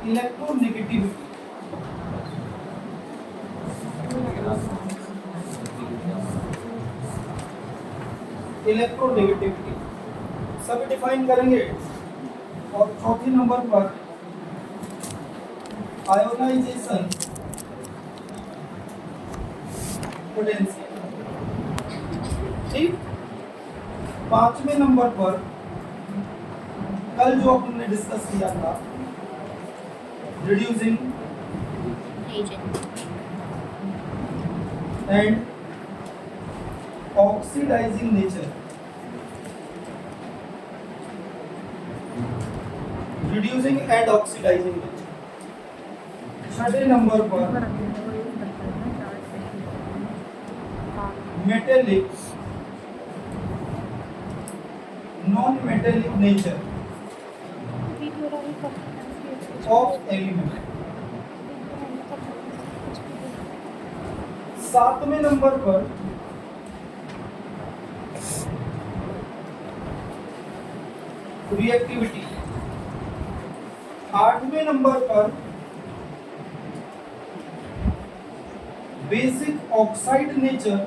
Electronegativity. Electronegativity सभी define करेंगे। और चौथे नंबर पर आयोनाइजेशन पोटेंशियल। ठीक, पांचवें नंबर पर कल जो हमने डिस्कस किया था reducing and oxidizing nature. Reducing and oxidizing nature. छठे नंबर पर metallic non metallic nature of element. सातवें नंबर पर रिएक्टिविटी। आठवें नंबर पर basic oxide nature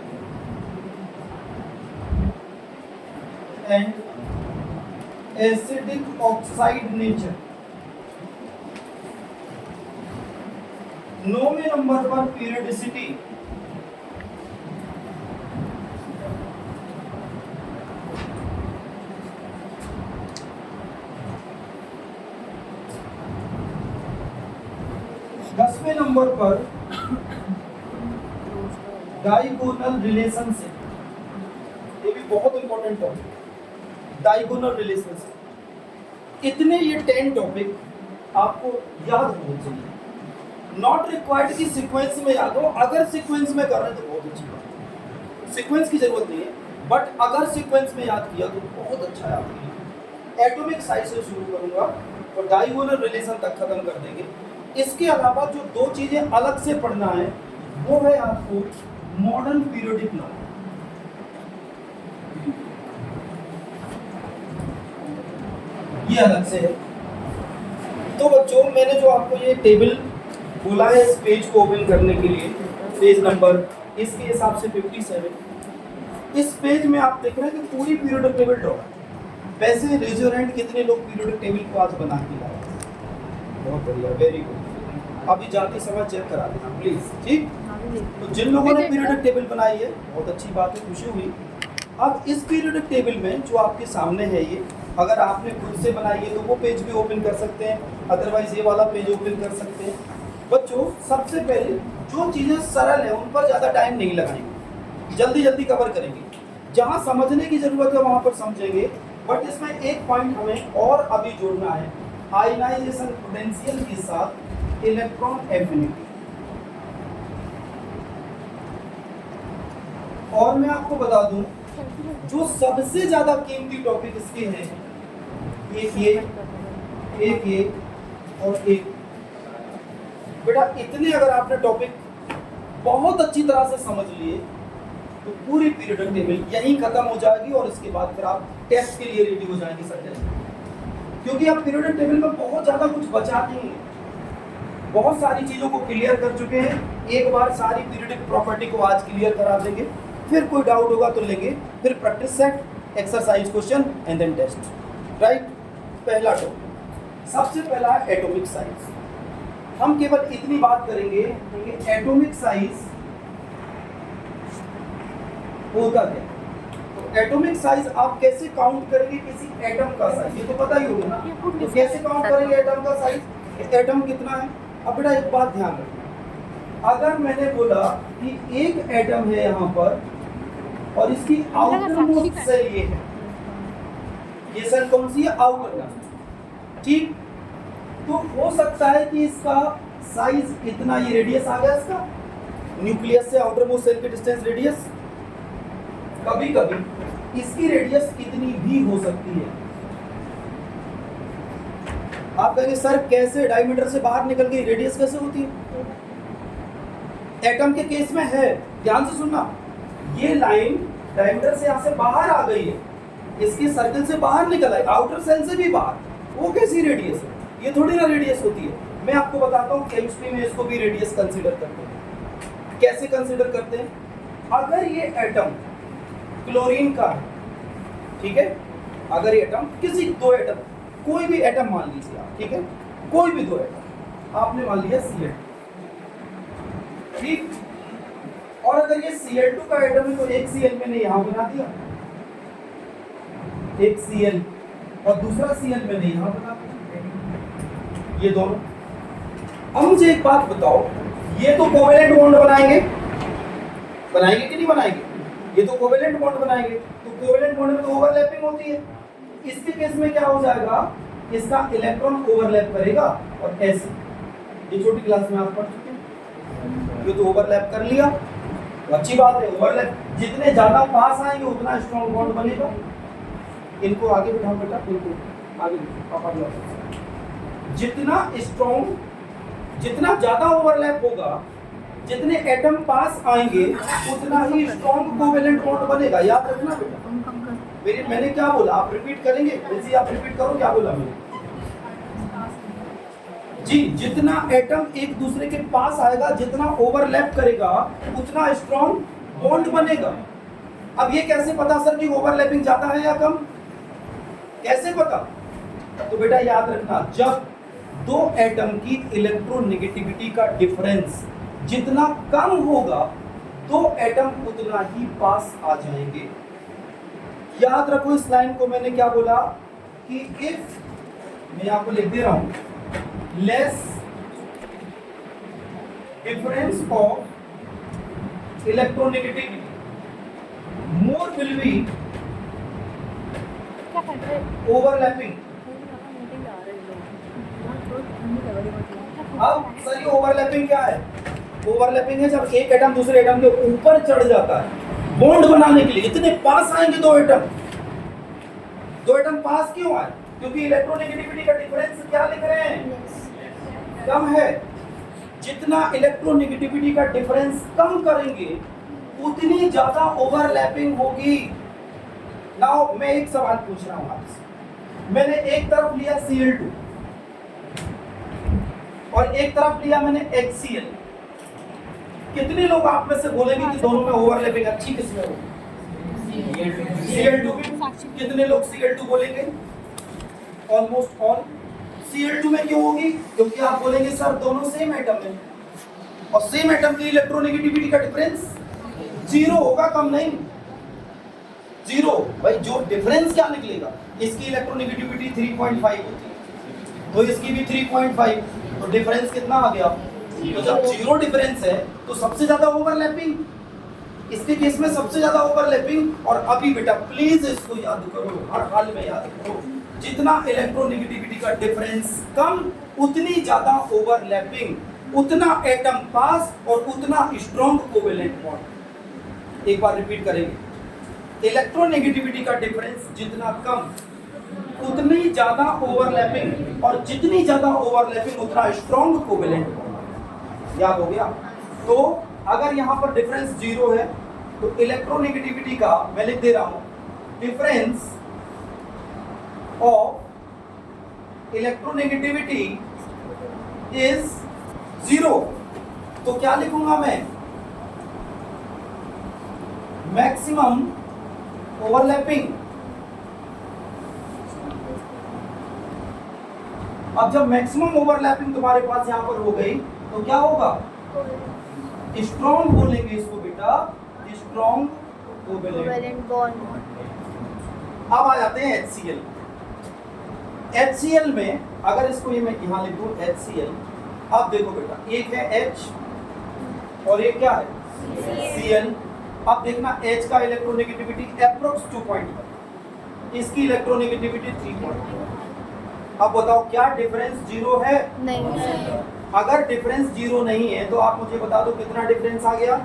and acidic oxide nature. नौवें नंबर पर पीरियडिसिटी। दसवें नंबर पर डायगोनल रिलेशनशिप। ये भी बहुत इंपॉर्टेंट टॉपिक, डायगोनल रिलेशनशिप। इतने ये 10 टॉपिक आपको याद होने चाहिए। नॉट रिक्वायर्ड कि सीक्वेंस में याद हो, अगर सीक्वेंस में कर रहे हैं तो बहुत अच्छी बात, सीक्वेंस की जरूरत नहीं है, बट अगर सीक्वेंस में याद किया तो बहुत अच्छा याद किया। एटॉमिक साइज से शुरू करूंगा और डायगोनल रिलेशन तक खत्म कर देंगे। इसके अलावा जो दो चीजें अलग से पढ़ना है वो है आपको मॉडर्न पीरियोडिक नंबर। ये अलग से है। तो बच्चों मैंने जो आपको ये टेबल बोला है इस पेज को ओपन करने के लिए, पेज नंबर इसके हिसाब से 57, इस पेज में आप देख रहे हैं कि पूरी पीरियोडिक टेबल ड्रॉ है। वैसे रेजोरेंट कितने लोग पीरियोडिक टेबल को आज बना के लाए? बहुत बढ़िया, वेरी गुड। अभी जाते समय चेक करा देना प्लीज, ठीक। तो जिन लोगों ने पीरियोडिक टेबल बनाई है बहुत अच्छी बात है, खुशी हुई। अब इस पीरियोडिक टेबल में जो आपके सामने है ये, अगर आपने खुद से बनाई है तो वो पेज भी ओपन कर सकते हैं, अदरवाइज ये वाला पेज ओपन कर सकते हैं। बच्चों सबसे पहले जो चीज़ें सरल है उन पर ज़्यादा टाइम नहीं लगाएंगे, जल्दी जल्दी कवर करेंगे। जहाँ समझने की ज़रूरत है वहाँ पर समझेंगे, बट इसमें एक पॉइंट हमें और अभी जोड़ना है, आयनाइजेशन पोटेंशियल के साथ इलेक्ट्रॉन एफिनिटी। और मैं आपको बता दूं जो सबसे ज्यादा कीमती टॉपिक इसके हैं, एक और एक। बेटा इतने अगर आपने टॉपिक बहुत अच्छी तरह से समझ लिए तो पूरी पीरियोडिक टेबल यहीं खत्म हो जाएगी और इसके बाद फिर आप टेस्ट के लिए रेडी हो जाएंगे सर। क्योंकि आप पीरियोडिक टेबल में बहुत ज्यादा कुछ बचा नहीं है, बहुत सारी चीजों को क्लियर कर चुके हैं। एक बार सारी पीरियोडिक प्रॉपर्टी को आज क्लियर करा देंगे, फिर कोई डाउट होगा तो लेंगे, फिर practice set, exercise question and then test, right. पहला टॉपिक सबसे पहला एटॉमिक साइज। हम केवल इतनी बात करेंगे कि एटॉमिक साइज होता क्या। तो एटॉमिक साइज आप कैसे काउंट करेंगे किसी एटम का साइज, ये तो पता ही होगा ना। तो कैसे काउंट करेंगे एटम का साइज, एटम कितना है। अब बेटा एक बात ध्यान रखना, अगर मैंने बोला कि एक एटम है यहाँ पर और इसकी आउटर मोस्ट सेल ये है, ये सेल कौन सी है, आउटर मोस्ट, ठीक। तो हो सकता है कि इसका साइज इतना, ये रेडियस आ गया इसका, न्यूक्लियस से आउटर मोस्ट सेल की डिस्टेंस रेडियस। कभी कभी इसकी रेडियस इतनी भी हो सकती है। आप कहेंगे सर कैसे, डायमीटर से बाहर निकल गई, रेडियस कैसे होती है। एटम के केस में है, ध्यान से सुनना, ये लाइन डायमीटर से यहां से बाहर आ गई है, इसके सर्कल से बाहर निकल आई, आउटर सेल से भी बाहर, वो कैसी रेडियस है, ये थोड़ी ना रेडियस होती है। मैं आपको बताता हूँ केमिस्ट्री में इसको भी रेडियस कंसीडर करते हैं। कैसे कंसीडर करते हैं? अगर ये एटम क्लोरीन का है, ठीक है, अगर ये एटम किसी दो एटम, कोई भी एटम मान लीजिए आप, ठीक है, कोई भी दो एटम, आपने मान लिया Cl, ठीक, और अगर ये Cl2 का एटम है तो एक Cl मैंने यहां बना दिया, एक Cl और दूसरा Cl मैंने यहां बना दिया, ये दोनों। अब मुझे एक बात बताओ, ये तो कोवेलेंट बॉन्ड बनाएंगे, बनाएंगे कि नहीं बनाएंगे? ये तो कोवेलेंट बॉन्ड बनाएंगे, तो कोवेलेंट बॉन्ड में तो ओवरलैपिंग होती है। इसके केस में क्या हो जाएगा, इसका इलेक्ट्रॉन ओवरलैप करेगा और ऐसे, ये छोटी क्लास में आप पढ़ चुके हैं, ये तो ओवरलैप कर लिया, तो अच्छी बात है, ओवरलैप जितने ज्यादा पास आएंगे उतना स्ट्रॉन्ग बॉन्ड बनेगा। इनको आगे बिठाओ बेटा, इनको आगे पापा जितना स्ट्रॉन्ग, जितना ज्यादा ओवरलैप होगा, जितने एटम पास आएंगे उतना ही स्ट्रॉन्ग कोवेलेंट बॉन्ड बनेगा। याद रखना बेटा, मैंने क्या बोला, आप रिपीट करेंगे, वैसे आप रिपीट करो क्या बोला मैंने जी। जितना एटम एक दूसरे के पास आएगा, जितना ओवरलैप करेगा, उतना स्ट्रॉन्ग बॉन्ड बनेगा। अब ये कैसे पता सर कि ओवरलैपिंग ज्यादा है या कम, कैसे पता? तो बेटा याद रखना, जब दो एटम की इलेक्ट्रोनेगेटिविटी का डिफरेंस जितना कम होगा, दो एटम उतना ही पास आ जाएंगे। याद रखो इस लाइन को, मैंने क्या बोला कि इफ, मैं आपको लिख दे रहा हूं, less difference of electronegativity more will be overlapping. अब सर ये ओवरलैपिंग क्या है? ओवरलैपिंग है जब एक एटम दूसरे एटम के ऊपर चढ़ जाता है बॉन्ड बनाने के लिए। इतने पास आएंगे दो एटम, दो एटम पास क्यों आए? क्योंकि इलेक्ट्रोनेगेटिविटी का डिफरेंस क्या लिख रहे हैं, कम है। जितना इलेक्ट्रोनेगेटिविटी का डिफरेंस कम करेंगे उतनी ज्यादा ओवरलैपिंग होगी। नाउ मैं एक सवाल पूछ रहा हूं आपसे, मैंने एक तरफ लिया Cl2 और एक तरफ लिया मैंने HCl, कितने लोग आप में से बोलेंगे कि दोनों में ओवरलैपिंग अच्छी किसमें होगी? Cl2 में। कितने लोग Cl2 बोलेंगे? Almost all. Cl2 में क्यों होगी? क्योंकि आप बोलेंगे सर दोनों सेम एटम है और सेम एटम की इलेक्ट्रोनेगेटिविटी का डिफरेंस जीरो होगा, कम नहीं, जीरो। भाई जो डिफरेंस क्या निकलेगा, इसकी इलेक्ट्रोनेगेटिविटी 3.5 होती है तो इसकी भी 3.5, तो डिफरेंस कितना आ गया? तो जब जीरो डिफरेंस है तो सबसे ज्यादा ओवरलैपिंग, इसके केस में सबसे ज्यादा ओवरलैपिंग। और अभी बेटा प्लीज इसको याद करो, हर हाल में याद करो, जितना इलेक्ट्रोनेगेटिविटी का डिफरेंस कम उतनी ज्यादा ओवरलैपिंग, उतना एटम पास और उतना स्ट्रॉन्ग कोवेलेंट बॉन्ड। एक बार रिपीट करेंगे, इलेक्ट्रोनेगेटिविटी का डिफरेंस जितना कम उतनी ज्यादा ओवरलैपिंग, और जितनी ज्यादा ओवरलैपिंग उतना स्ट्रॉन्ग कोवेलेंट बॉन्ड। याद हो गया? तो अगर यहां पर डिफरेंस जीरो है तो इलेक्ट्रोनेगेटिविटी का मैं लिख दे रहा हूं, difference of electronegativity is zero. तो क्या लिखूंगा मैं? Maximum overlapping. अब जब मैक्सिमम ओवरलैपिंग तुम्हारे पास यहां पर हो गई तो क्या होगा? स्ट्रॉन्ग बोलेंगे इसको बेटा, स्ट्रॉन्ग कोवेलेंट बॉन्ड। अब आ जाते हैं HCl। HCl में अगर इसको ये मैं यहां लिख दूं HCl, अब देखो बेटा, एक है H और एक क्या है? Cl। अब देखना H का इलेक्ट्रोनेगेटिविटी अप्रोक्स 2.1, इसकी इलेक्ट्रोनेगेटिविटी 3.1। अब बताओ क्या डिफरेंस जीरो है? नहीं। अगर डिफरेंस जीरो नहीं है तो आप मुझे बता दो कितना डिफरेंस आ गया?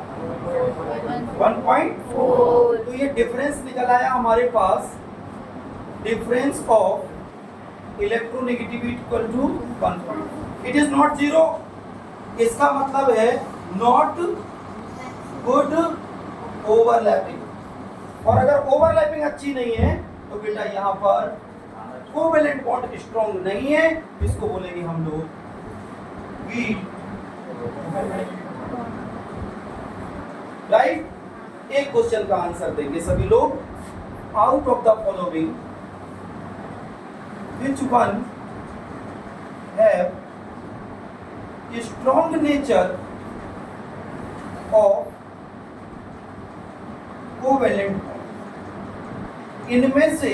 1.4। तो ये डिफरेंस निकल आया हमारे पास, difference of electronegativity equal to 1. It is not zero, इसका मतलब है नॉट गुड ओवरलैपिंग। और अगर ओवरलैपिंग अच्छी नहीं है तो बेटा यहाँ पर कोवेलेंट बॉन्ड स्ट्रॉन्ग नहीं है, इसको बोलेंगे हम लोग वीक, राइट। एक क्वेश्चन का आंसर देंगे सभी लोग। Out of the following which one have strong nature of covalent bond, इनमें से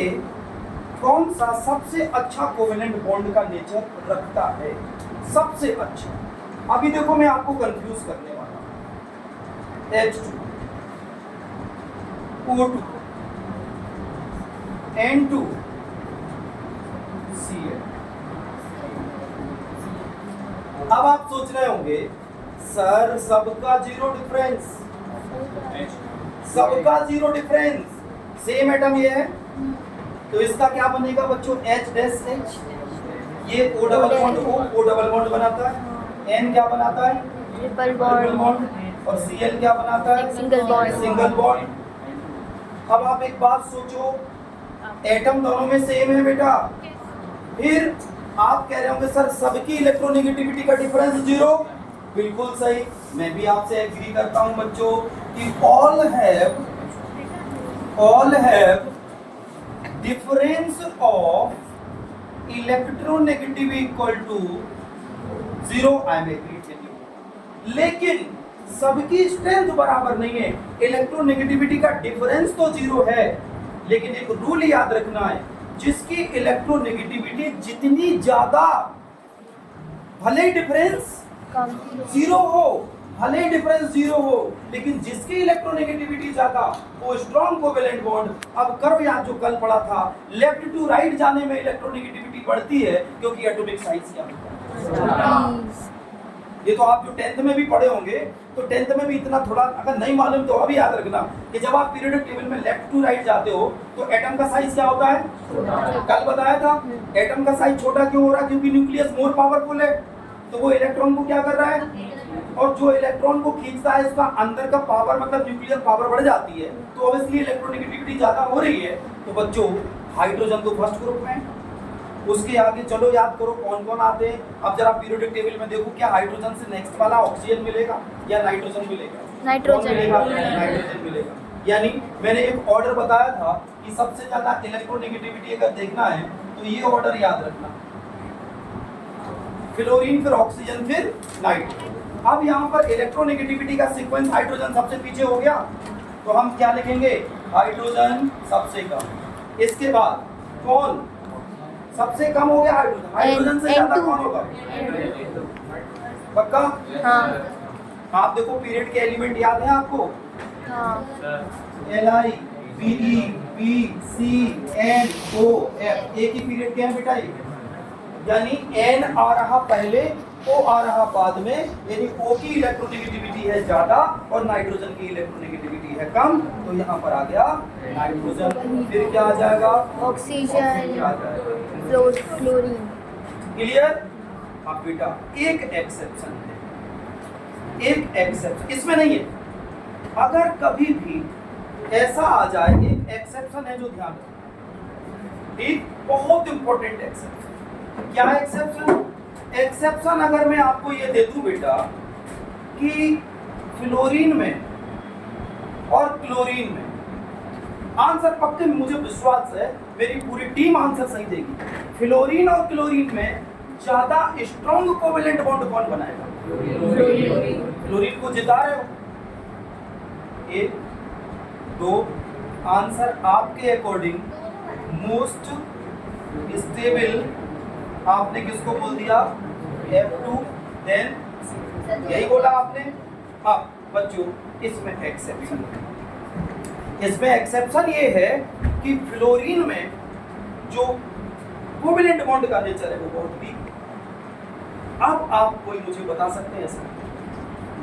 कौन सा सबसे अच्छा कोवेलेंट बॉन्ड का नेचर रखता है? सबसे अच्छा। अभी देखो मैं आपको कंफ्यूज करने वाला हूं। H2 O2 N2 Cl। अब आप सोच रहे होंगे सर सबका जीरो डिफरेंस, सबका जीरो डिफरेंस, सेम एटम ये है, तो इसका क्या बनेगा बच्चों? H डैश H, ये O double bond O double bond बनाता है, N क्या बनाता है? ट्रिपल बॉन्ड, बॉन्ड, और Cl क्या बनाता है? Single bond. Single bond. अब आप एक बात सोचो, एटम दोनों में सेम है बेटा, फिर आप कह रहे होंगे सर सबकी इलेक्ट्रोनेगेटिविटी का डिफरेंस जीरो। बिल्कुल सही, मैं भी आपसे एग्री करता हूं बच्चों कि all have difference of electronegative equal to zero. I am agree with you, लेकिन सबकी स्ट्रेंथ बराबर नहीं है। इलेक्ट्रोनेगेटिविटी का डिफरेंस तो जीरो है, लेकिन एक रूल याद रखना है, जिसकी इलेक्ट्रोनेगेटिविटी जितनी ज्यादा, भले ही डिफरेंस जीरो हो, भले ही डिफरेंस जीरो हो, लेकिन जिसकी इलेक्ट्रोनेगेटिविटी ज्यादा वो स्ट्रॉन्ग कोवेलेंट बॉन्ड। अब करो याद जो कल पढ़ा था, लेफ्ट टू राइट जाने में इलेक्ट्रोनेगेटिविटी बढ़ती है क्योंकि एटॉमिक साइज क्या होता है। ये तो आप जो 10th में भी पढ़े होंगे, तो 10th में भी इतना थोड़ा अगर नहीं मालूम तो अभी याद रखना कि जब आप पीरियोडिक टेबल में लेफ्ट टू राइट जाते हो तो एटम का साइज क्या होता है? कल बताया था, एटम का साइज छोटा क्यों हो रहा है? क्योंकि न्यूक्लियस मोर पावरफुल है, तो वो इलेक्ट्रॉन को क्या कर रहा है, और जो इलेक्ट्रॉन को खींचता है इसका अंदर का पावर मतलब न्यूक्लियर पावर बढ़ जाती है, तो ऑब्वियसली इलेक्ट्रोनेगेटिविटी ज्यादा हो रही है। तो बच्चों हाइड्रोजन तो फर्स्ट ग्रुप में, उसके आगे चलो याद करो कौन कौन आते हैं। अब जरा पीरियोडिक टेबल में देखो, क्या हाइड्रोजन से नेक्स्ट वाला ऑक्सीजन मिलेगा या नाइट्रोजन मिलेगा? नाइट्रोजन मिलेगा, नाइट्रोजन मिलेगा। यानी मैंने एक ऑर्डर बताया था कि सबसे ज्यादा इलेक्ट्रोनेगेटिविटी अगर देखना है तो ये ऑर्डर याद रखना, फ्लोरीन फिर ऑक्सीजन फिर नाइट्रोजन। अब यहाँ पर इलेक्ट्रोनेगेटिविटी का सीक्वेंस हाइड्रोजन सबसे पीछे हो गया, तो हम क्या लिखेंगे? हाइड्रोजन सबसे कम, इसके बाद कौन सबसे कम हो गया? हाइड्रोजन। हाइड्रोजन से ज्यादा कौन होगा? पक्का? हाँ। आप देखो पीरियड के एलिमेंट याद है आपको? हाँ। Li, Be, P, C, N, O, F, एक ही पीरियड के हैं बेटा ये, यानी N आ रहा पहले, O आ रहा बाद में, यानी O की इलेक्ट्रोनेगेटिविटी है ज्यादा और नाइट्रोजन की इलेक्ट्रोनेगेटिविटी है कम, तो यहाँ पर आ गया नाइट्रोजन। फिर क्या आ जाएगा? Oxygen, chlorine. क्लियर? अब बेटा एक एक्सेप्शन है, एक एक्सेप्शन इसमें नहीं है। अगर कभी भी ऐसा आ जाए, एक एक्सेप्शन है जो ध्यान रखना, ठीक, बहुत इंपॉर्टेंट एक्सेप्शन। क्या एक्सेप्शन? एक्सेप्शन अगर मैं आपको ये दे दूं बेटा कि फ्लोरीन में और क्लोरीन में, आंसर पक्के मुझे विश्वास है मेरी पूरी टीम आंसर सही देगी, फ्लोरीन और क्लोरीन में ज्यादा स्ट्रॉन्ग कोवेलेंट बॉन्ड कौन बनाएगा? फ्लोरीन को जिता रहे हो। 1 2 आंसर आपके अकॉर्डिंग मोस्ट स्टेबल आपने किसको बोल दिया? F2, देन यही बोला आपने। अब बच्चों इसमें एक्सेप्शन, इसमें एक्सेप्शन ये है कि फ्लोरीन में जो कोवेलेंट बॉन्ड का नेचर है वो बहुत वीक। अब आप कोई मुझे बता सकते हैं ऐसा,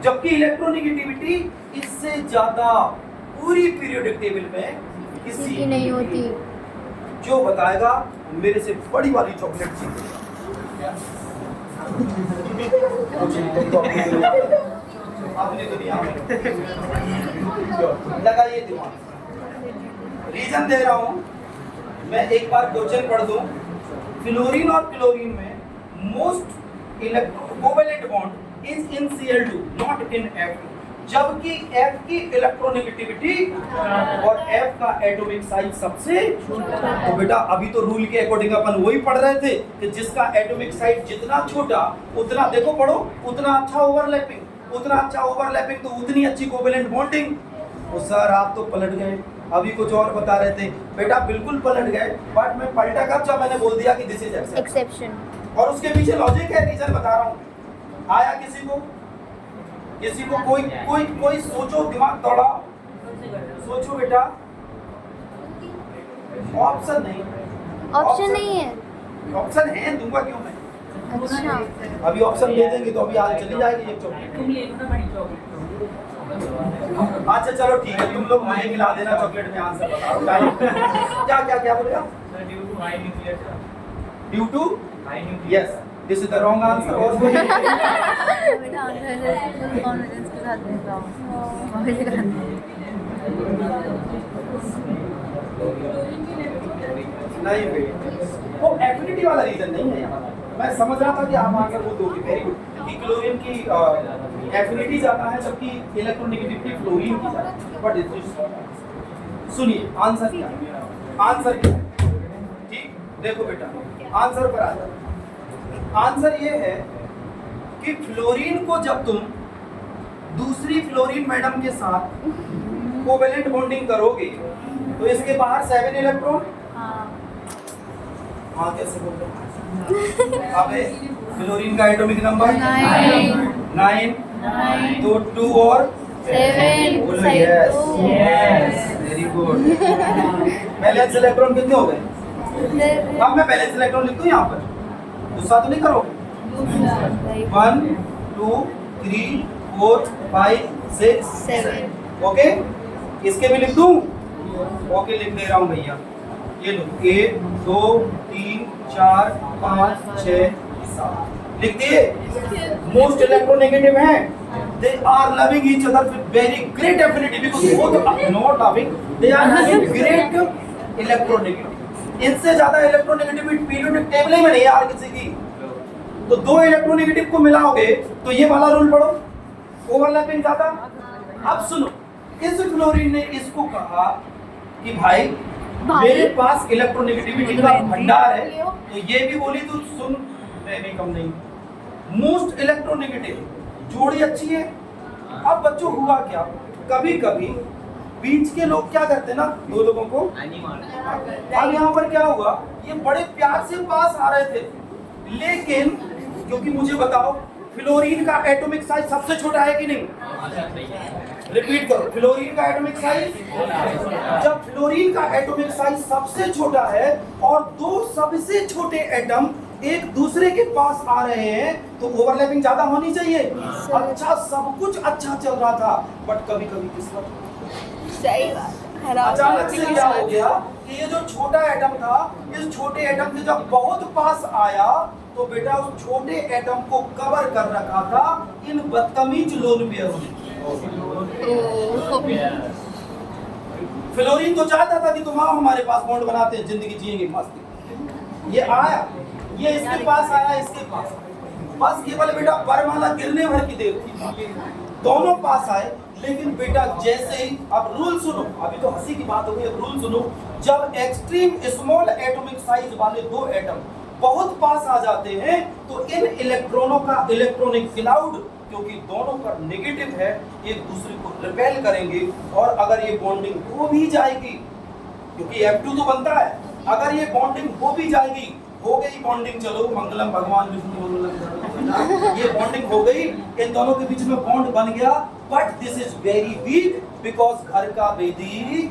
जबकि इलेक्ट्रोनेगेटिविटी इससे ज्यादा पूरी पीरियोडिक टेबल में किसी की नहीं होती। जो बताएगा मेरे से बड़ी वाली चॉकलेट जीतेगा। अपनी दुनिया में लगाइए दिमाग, रीजन दे रहा हूं मैं, एक बार क्वेश्चन पढ़ दूं। फ्लोरीन और क्लोरीन में most covalent bond is in Cl2 not in F2, जबकि F की इलेक्ट्रोनेगेटिविटी और F का एटॉमिक साइज सबसे। तो बेटा अभी तो रूल के अकॉर्डिंग अपन वही पढ़ रहे थे कि जिसका एटॉमिक साइज जितना छोटा उतना, देखो पढ़ो, उतना अच्छा ओवरलैपिंग, उतना अच्छा ओवरलैपिंग तो उतनी अच्छी कोवेलेंट बॉन्डिंग। तो सर आप तो पलट गए, अभी कुछ और बता रहे थे। बेटा बिल्कुल पलट गए, बट मैं पलटा कब जब मैंने बोल दिया कि दिस इज एक्सेप्शन। और उसके पीछे लॉजिक है, रीजन बता रहा हूँ। आया किसी को कोई कोई कोई सोचो, दिमाग दौड़ाओ, सोचो बेटा। ऑप्शन नहीं है। ऑप्शन है, दूंगा क्यों मैं। अच्छा अभी ऑप्शन दे देंगे तो अभी आज चली जाएगी एक चॉकलेट। तुम ले लो ना बड़ी चॉकलेट। अच्छा चलो ठीक है, तुम लोग मुझे मिला देना चॉकलेट में, आंसर बताओ। क्या क्या क्या बोलेगा? Due to yes, this is the wrong answer. और कोई बेटा आंसर कॉन्फिडेंस के साथ देता हूँ। नहीं बेटा, वो एफिनिटी वाला रीजन नहीं है यहाँ। मैं समझ रहा था कि आप आंसर वो दोगे, वेरी गुड, कि क्लोरीन की एफिनिटी ज्यादा है जबकि इलेक्ट्रोनेगेटिविटी फ्लोरीन की ज्यादा है। बट इस सुनिए आंसर क्या है, आंसर क्या है, ठीक देखो बेटा आंसर पर आ जाओ। आंसर ये है कि फ्लोरीन को जब तुम दूसरी फ्लोरीन मैडम के साथ कोवेलेंट बॉन्डिंग करोगे तो इसके बाहर 7 इलेक्ट्रॉन। हाँ कैसे बोलते हैं? अबे फ्लोरीन का एटॉमिक नंबर 9, तो 2 और 7 बोलो yes, very good. Balance electron कितने हो गए? अब मैं बैलेंस इलेक्ट्रॉन लिख दूं यहाँ पर, गुस्सा तो नहीं करोगे? 1 2 3 4 5 6 7 ओके। इसके भी लिख दूं? ओके लिख दे रहा हूँ भैया, ये लो 1 2 3 4 5 6 7 लिख दिए। मोस्ट इलेक्ट्रोनेगेटिव हैं, they are loving each other with very great affinity because both are not loving, they are having great electronegative. इनसे ज्यादा इलेक्ट्रोनेगेटिविटी पीरियोडिक टेबल ही में नहीं है यार किसी की। तो दो इलेक्ट्रोनेगेटिव को मिलाओगे तो ये वाला रूल पढ़ो, ओवरलैपिंग ज्यादा। अब सुनो, इस फ्लोरीन ने इसको कहा कि भाई मेरे पास इलेक्ट्रोनेगेटिविटी का भंडार है, तो ये भी बोली तू सुन, मैं भी कम नहीं, मोस्ट इलेक्ट्रोनेगेटिव जोड़ी अच्छी है। अब बच्चों हुआ क्या, कभी कभी बीच के लोग क्या करते हैं ना, दो लोगों को, अब यहाँ पर क्या हुआ, ये बड़े प्यार से पास आ रहे थे, लेकिन क्योंकि मुझे बताओ फ्लोरीन का एटॉमिक साइज सबसे छोटा है कि नहीं? रिपीट करो, फ्लोरीन का एटॉमिक साइज, जब फ्लोरीन का एटॉमिक साइज सबसे छोटा है और दो सबसे छोटे एटम एक दूसरे के पास आ रहे हैं तो ओवरलैपिंग ज्यादा होनी चाहिए। अच्छा सब कुछ अच्छा चल रहा था, बट कभी कभी किस्मत, सही बात, अचानक से क्या हो गया कि ये जो छोटा एटम था, इस छोटे एटम से जब बहुत पास आया तो बेटा उस छोटे एटम को कवर कर रखा था इन बदतमीज लोन पेयरों ने। फ्लोरीन तो चाहता था कि तुम आओ हमारे पास, बॉन्ड बनाते हैं, जिंदगी जिएंगे मस्त। ये आया, ये इसके पास आया, इसके पास, बस केवल बेटा बरमाला गिरने भर की देर थी, दोनों पास आए। लेकिन बेटा जैसे ही, अब रूल सुनो, अभी तो हंसी की बात हो गई, अब रूल सुनो, जब एक्सट्रीम स्मॉल एटॉमिक साइज वाले दो एटम बहुत पास आ जाते हैं तो इन इलेक्ट्रॉनों का इलेक्ट्रॉनिक क्लाउड, क्योंकि दोनों पर नेगेटिव है, एक दूसरे को रिपेल करेंगे। और अगर ये बॉन्डिंग हो भी जाएगी, क्योंकि F2 तो बनता है, अगर ये बॉन्डिंग हो भी जाएगी, हो गई बॉन्डिंग, चलो मंगलम भगवान विष्णु, ये बॉन्डिंग हो गई, इन दोनों के बीच में बॉन्ड बन गया, but this is very weak because घर का बेदी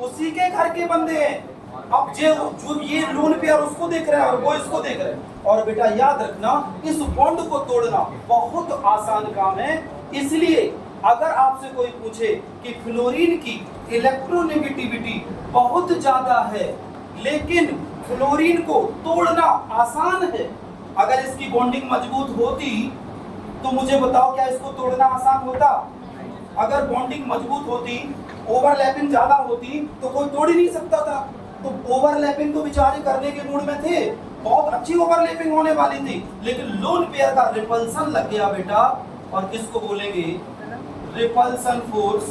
उसी के घर के बंदे हैं। अब जो ये लोन पे और उसको देख रहा है और वो इसको देख रहा है। और बेटा याद रखना, इस बॉन्ड को तोड़ना बहुत आसान काम है। इसलिए अगर आपसे कोई पूछे कि फ्लोरीन की इलेक्ट्रोनेगेटिविटी बहुत ज्यादा है लेकिन फ्लोरीन को तोड़ना आसान है, अगर इसकी बॉन्डिंग मजबूत होती तो मुझे बताओ क्या इसको तोड़ना आसान होता? अगर बॉन्डिंग मजबूत होती, ओवरलैपिंग ज्यादा होती तो कोई तोड़ ही नहीं सकता था। तो ओवरलैपिंग तो बेचारे करने के मूड में थे, बहुत अच्छी ओवरलैपिंग होने वाली थी, लेकिन लोन पेयर का रिपल्सन लग गया बेटा, और किसको बोलेंगे? रिपल्सन फोर्स,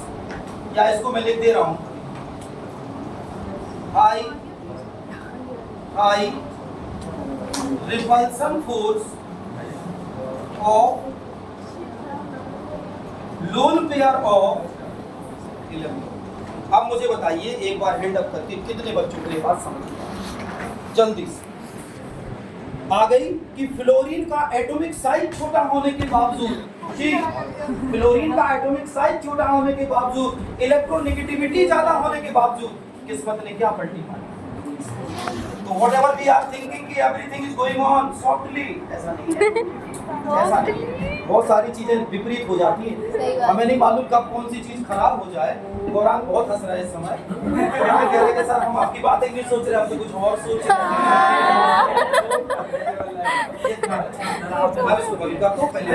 या इसको मैं लिख दे रहा हूं I repulsion force of lone pair of 11। अब मुझे बताइए एक बार हैंड अप करके कितने बच्चों को ये बात समझ में आई? जल्दी से आ गई कि फ्लोरीन का एटॉमिक साइज छोटा होने के बावजूद, ठीक, फ्लोरीन का एटॉमिक साइज छोटा होने के बावजूद, इलेक्ट्रोनेगेटिविटी ज्यादा होने के बावजूद किस्मत ने क्या पलटी मारी? तो व्हाटएवर वी आर थिंकिंग कि everything is going on softly, ऐसा नहीं है, ऐसा नहीं है। बहुत सारी चीजें विपरीत हो जाती हैं, हमें नहीं मालूम कब कौन सी चीज खराब हो जाए। गौरांग बहुत हंस रहा है इस समय, गौरांग कह रहे हैं सर हम आपकी बातें नहीं सोच रहे, हम तो कुछ और सोच रहे हैं। अब इसको बंद कर दो पहले।